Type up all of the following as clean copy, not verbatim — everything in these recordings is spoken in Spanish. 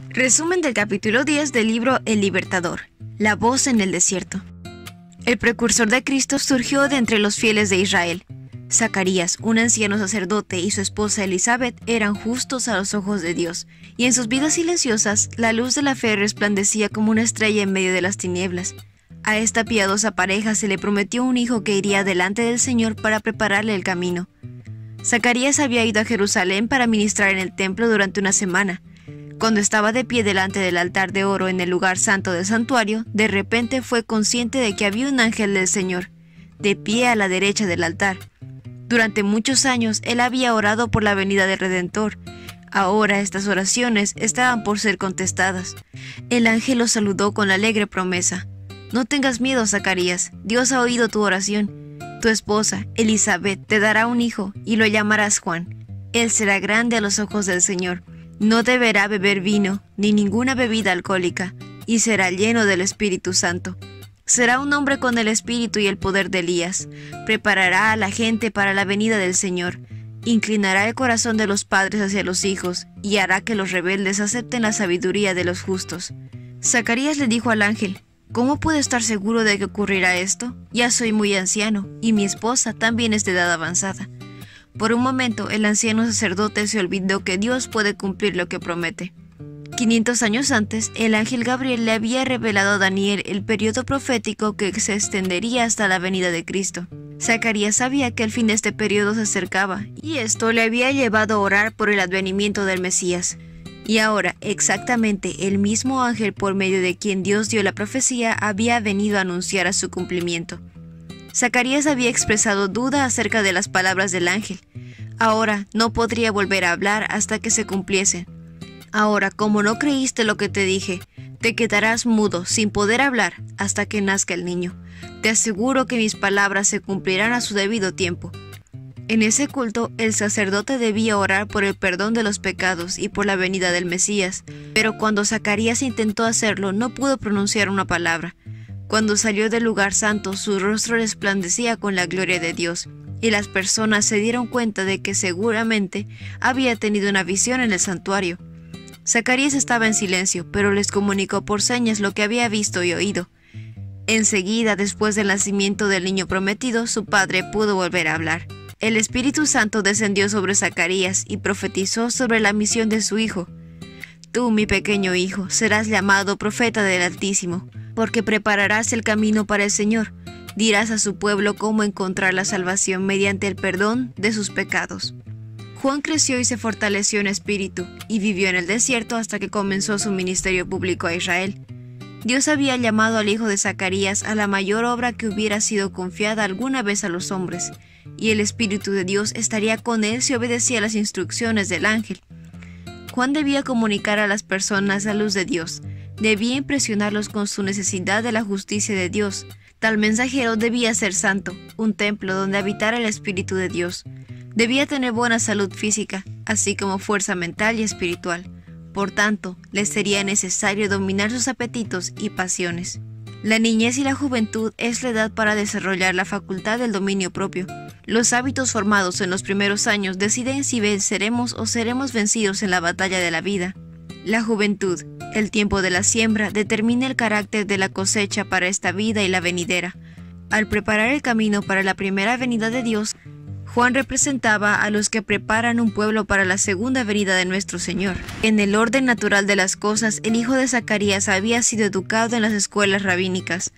Resumen del capítulo 10 del libro El Libertador, la voz en el desierto. El precursor de Cristo surgió de entre los fieles de Israel. Zacarías, un anciano sacerdote, y su esposa Elizabeth eran justos a los ojos de Dios, y en sus vidas silenciosas la luz de la fe resplandecía como una estrella en medio de las tinieblas. A esta piadosa pareja se le prometió un hijo que iría delante del Señor para prepararle el camino. Zacarías había ido a Jerusalén para ministrar en el templo durante una semana. Cuando estaba de pie delante del altar de oro en el lugar santo del santuario, de repente fue consciente de que había un ángel del Señor, de pie a la derecha del altar. Durante muchos años él había orado por la venida del Redentor. Ahora estas oraciones estaban por ser contestadas. El ángel lo saludó con la alegre promesa: «No tengas miedo, Zacarías, Dios ha oído tu oración. Tu esposa, Elizabeth, te dará un hijo y lo llamarás Juan. Él será grande a los ojos del Señor. No deberá beber vino ni ninguna bebida alcohólica, y será lleno del Espíritu Santo. Será un hombre con el espíritu y el poder de Elías. Preparará a la gente para la venida del Señor. Inclinará el corazón de los padres hacia los hijos, y hará que los rebeldes acepten la sabiduría de los justos». Zacarías le dijo al ángel: «¿Cómo puedo estar seguro de que ocurrirá esto? Ya soy muy anciano, y mi esposa también es de edad avanzada». Por un momento, el anciano sacerdote se olvidó que Dios puede cumplir lo que promete. 500 años antes, el ángel Gabriel le había revelado a Daniel el periodo profético que se extendería hasta la venida de Cristo. Zacarías sabía que el fin de este periodo se acercaba, y esto le había llevado a orar por el advenimiento del Mesías. Y ahora, exactamente el mismo ángel por medio de quien Dios dio la profecía había venido a anunciar a su cumplimiento. Zacarías había expresado duda acerca de las palabras del ángel. Ahora no podría volver a hablar hasta que se cumpliesen. «Ahora, como no creíste lo que te dije, te quedarás mudo, sin poder hablar, hasta que nazca el niño. Te aseguro que mis palabras se cumplirán a su debido tiempo». En ese culto, el sacerdote debía orar por el perdón de los pecados y por la venida del Mesías, pero cuando Zacarías intentó hacerlo, no pudo pronunciar una palabra. Cuando salió del lugar santo, su rostro resplandecía con la gloria de Dios, y las personas se dieron cuenta de que seguramente había tenido una visión en el santuario. Zacarías estaba en silencio, pero les comunicó por señas lo que había visto y oído. Enseguida, después del nacimiento del niño prometido, su padre pudo volver a hablar. El Espíritu Santo descendió sobre Zacarías y profetizó sobre la misión de su hijo. «Tú, mi pequeño hijo, serás llamado profeta del Altísimo, porque prepararás el camino para el Señor. Dirás a su pueblo cómo encontrar la salvación mediante el perdón de sus pecados». Juan creció y se fortaleció en espíritu, y vivió en el desierto hasta que comenzó su ministerio público a Israel. Dios había llamado al hijo de Zacarías a la mayor obra que hubiera sido confiada alguna vez a los hombres, y el Espíritu de Dios estaría con él si obedecía las instrucciones del ángel. Juan debía comunicar a las personas la luz de Dios, debía impresionarlos con su necesidad de la justicia de Dios. Tal mensajero debía ser santo, un templo donde habitara el Espíritu de Dios. Debía tener buena salud física, así como fuerza mental y espiritual. Por tanto, le sería necesario dominar sus apetitos y pasiones. La niñez y la juventud es la edad para desarrollar la facultad del dominio propio. Los hábitos formados en los primeros años deciden si venceremos o seremos vencidos en la batalla de la vida. La juventud, el tiempo de la siembra, determina el carácter de la cosecha para esta vida y la venidera. Al preparar el camino para la primera venida de Dios, Juan representaba a los que preparan un pueblo para la segunda venida de nuestro Señor. En el orden natural de las cosas, el hijo de Zacarías había sido educado en las escuelas rabínicas,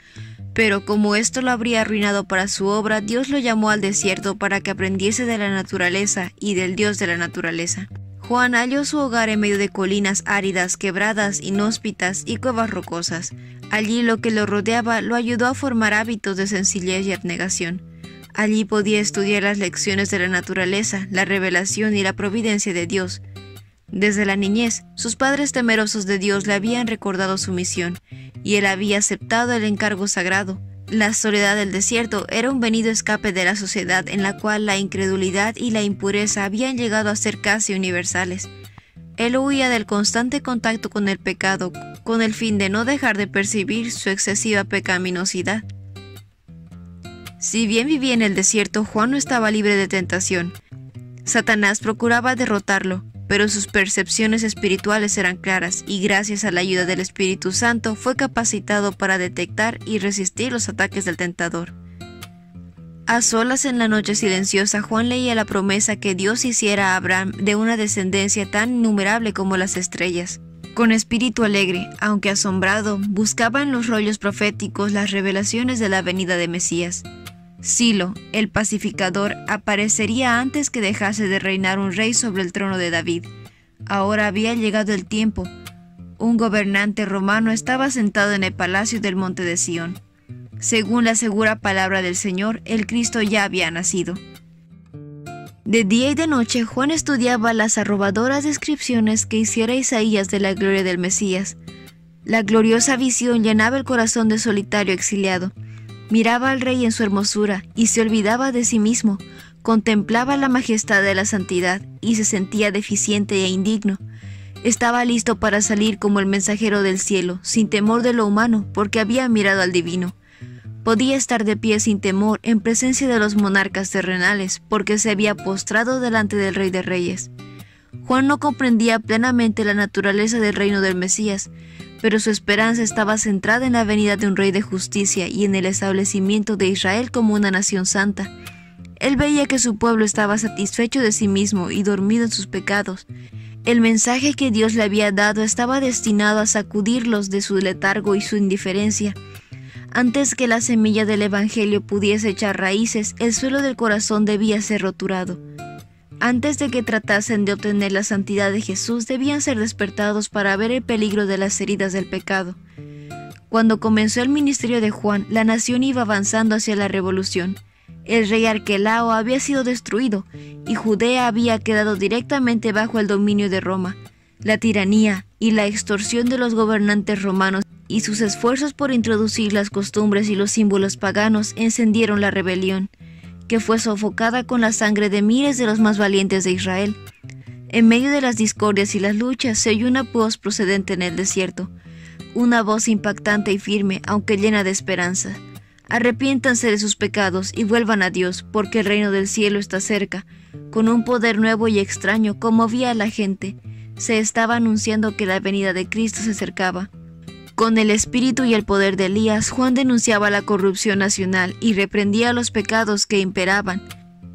pero como esto lo habría arruinado para su obra, Dios lo llamó al desierto para que aprendiese de la naturaleza y del Dios de la naturaleza. Juan halló su hogar en medio de colinas áridas, quebradas, inhóspitas y cuevas rocosas. Allí lo que lo rodeaba lo ayudó a formar hábitos de sencillez y abnegación. Allí podía estudiar las lecciones de la naturaleza, la revelación y la providencia de Dios. Desde la niñez, sus padres temerosos de Dios le habían recordado su misión, y él había aceptado el encargo sagrado. La soledad del desierto era un venido escape de la sociedad en la cual la incredulidad y la impureza habían llegado a ser casi universales. Él huía del constante contacto con el pecado, con el fin de no dejar de percibir su excesiva pecaminosidad. Si bien vivía en el desierto, Juan no estaba libre de tentación. Satanás procuraba derrotarlo, pero sus percepciones espirituales eran claras y gracias a la ayuda del Espíritu Santo fue capacitado para detectar y resistir los ataques del tentador. A solas en la noche silenciosa, Juan leía la promesa que Dios hiciera a Abraham de una descendencia tan innumerable como las estrellas. Con espíritu alegre, aunque asombrado, buscaba en los rollos proféticos las revelaciones de la venida de Mesías. Silo, el pacificador, aparecería antes que dejase de reinar un rey sobre el trono de David. Ahora había llegado el tiempo. Un gobernante romano estaba sentado en el palacio del monte de Sión. Según la segura palabra del Señor, el Cristo ya había nacido. De día y de noche, Juan estudiaba las arrobadoras descripciones que hiciera Isaías de la gloria del Mesías. La gloriosa visión llenaba el corazón del solitario exiliado. Miraba al rey en su hermosura y se olvidaba de sí mismo, contemplaba la majestad de la santidad y se sentía deficiente e indigno. Estaba listo para salir como el mensajero del cielo, sin temor de lo humano, porque había mirado al divino. Podía estar de pie sin temor en presencia de los monarcas terrenales, porque se había postrado delante del Rey de Reyes. Juan no comprendía plenamente la naturaleza del reino del Mesías, pero su esperanza estaba centrada en la venida de un Rey de justicia y en el establecimiento de Israel como una nación santa. Él veía que su pueblo estaba satisfecho de sí mismo y dormido en sus pecados. El mensaje que Dios le había dado estaba destinado a sacudirlos de su letargo y su indiferencia. Antes que la semilla del Evangelio pudiese echar raíces, el suelo del corazón debía ser roturado. Antes de que tratasen de obtener la santidad de Jesús, debían ser despertados para ver el peligro de las heridas del pecado. Cuando comenzó el ministerio de Juan, la nación iba avanzando hacia la revolución. El rey Arquelao había sido destruido, y Judea había quedado directamente bajo el dominio de Roma. La tiranía y la extorsión de los gobernantes romanos y sus esfuerzos por introducir las costumbres y los símbolos paganos encendieron la rebelión, que fue sofocada con la sangre de miles de los más valientes de Israel. En medio de las discordias y las luchas se oyó una voz procedente en el desierto, una voz impactante y firme, aunque llena de esperanza. Arrepiéntanse de sus pecados y vuelvan a Dios, porque el reino del cielo está cerca. Con un poder nuevo y extraño conmovía a la gente. Se estaba anunciando que la venida de Cristo se acercaba. Con el espíritu y el poder de Elías, Juan denunciaba la corrupción nacional y reprendía los pecados que imperaban.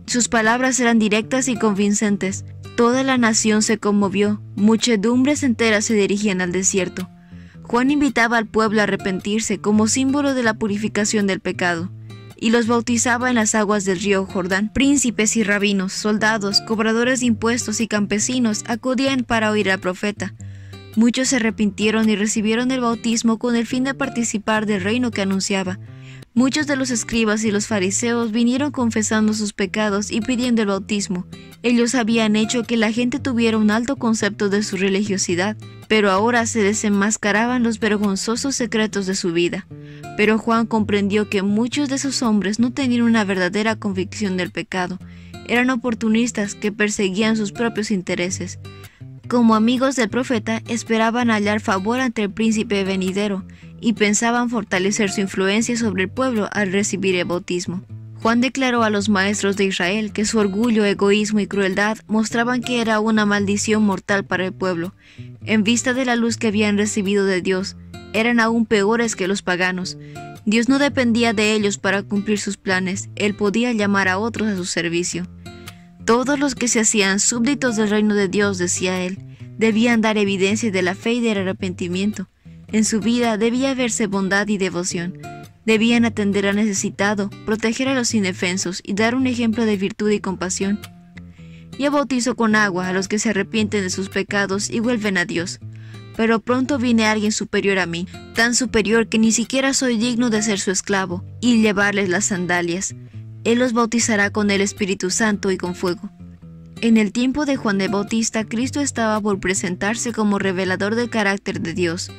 Sus palabras eran directas y convincentes. Toda la nación se conmovió, muchedumbres enteras se dirigían al desierto. Juan invitaba al pueblo a arrepentirse como símbolo de la purificación del pecado, y los bautizaba en las aguas del río Jordán. Príncipes y rabinos, soldados, cobradores de impuestos y campesinos acudían para oír al profeta. Muchos se arrepintieron y recibieron el bautismo con el fin de participar del reino que anunciaba. Muchos de los escribas y los fariseos vinieron confesando sus pecados y pidiendo el bautismo. Ellos habían hecho que la gente tuviera un alto concepto de su religiosidad, pero ahora se desenmascaraban los vergonzosos secretos de su vida. Pero Juan comprendió que muchos de esos hombres no tenían una verdadera convicción del pecado. Eran oportunistas que perseguían sus propios intereses. Como amigos del profeta, esperaban hallar favor ante el príncipe venidero y pensaban fortalecer su influencia sobre el pueblo al recibir el bautismo. Juan declaró a los maestros de Israel que su orgullo, egoísmo y crueldad mostraban que era una maldición mortal para el pueblo. En vista de la luz que habían recibido de Dios, eran aún peores que los paganos. Dios no dependía de ellos para cumplir sus planes, Él podía llamar a otros a su servicio. Todos los que se hacían súbditos del reino de Dios, decía él, debían dar evidencia de la fe y del arrepentimiento. En su vida debía verse bondad y devoción. Debían atender al necesitado, proteger a los indefensos y dar un ejemplo de virtud y compasión. Yo bautizo con agua a los que se arrepienten de sus pecados y vuelven a Dios. Pero pronto viene alguien superior a mí, tan superior que ni siquiera soy digno de ser su esclavo y llevarles las sandalias. Él los bautizará con el Espíritu Santo y con fuego. En el tiempo de Juan el Bautista, Cristo estaba por presentarse como revelador del carácter de Dios.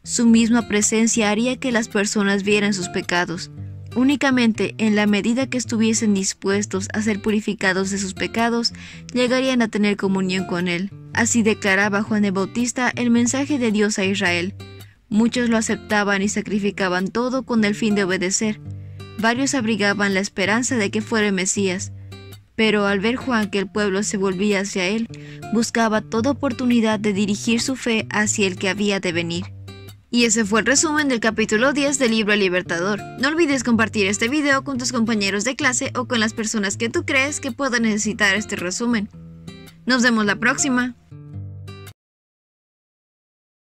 Su misma presencia haría que las personas vieran sus pecados. Únicamente en la medida que estuviesen dispuestos a ser purificados de sus pecados, llegarían a tener comunión con Él. Así declaraba Juan el Bautista el mensaje de Dios a Israel. Muchos lo aceptaban y sacrificaban todo con el fin de obedecer. Varios abrigaban la esperanza de que fuera el Mesías, Pero al ver Juan que el pueblo se volvía hacia él, buscaba toda oportunidad de dirigir su fe hacia el que había de venir. Y ese fue el resumen del capítulo 10 del libro El Libertador. No olvides compartir este video con tus compañeros de clase o con las personas que tú crees que puedan necesitar este resumen. Nos vemos la próxima.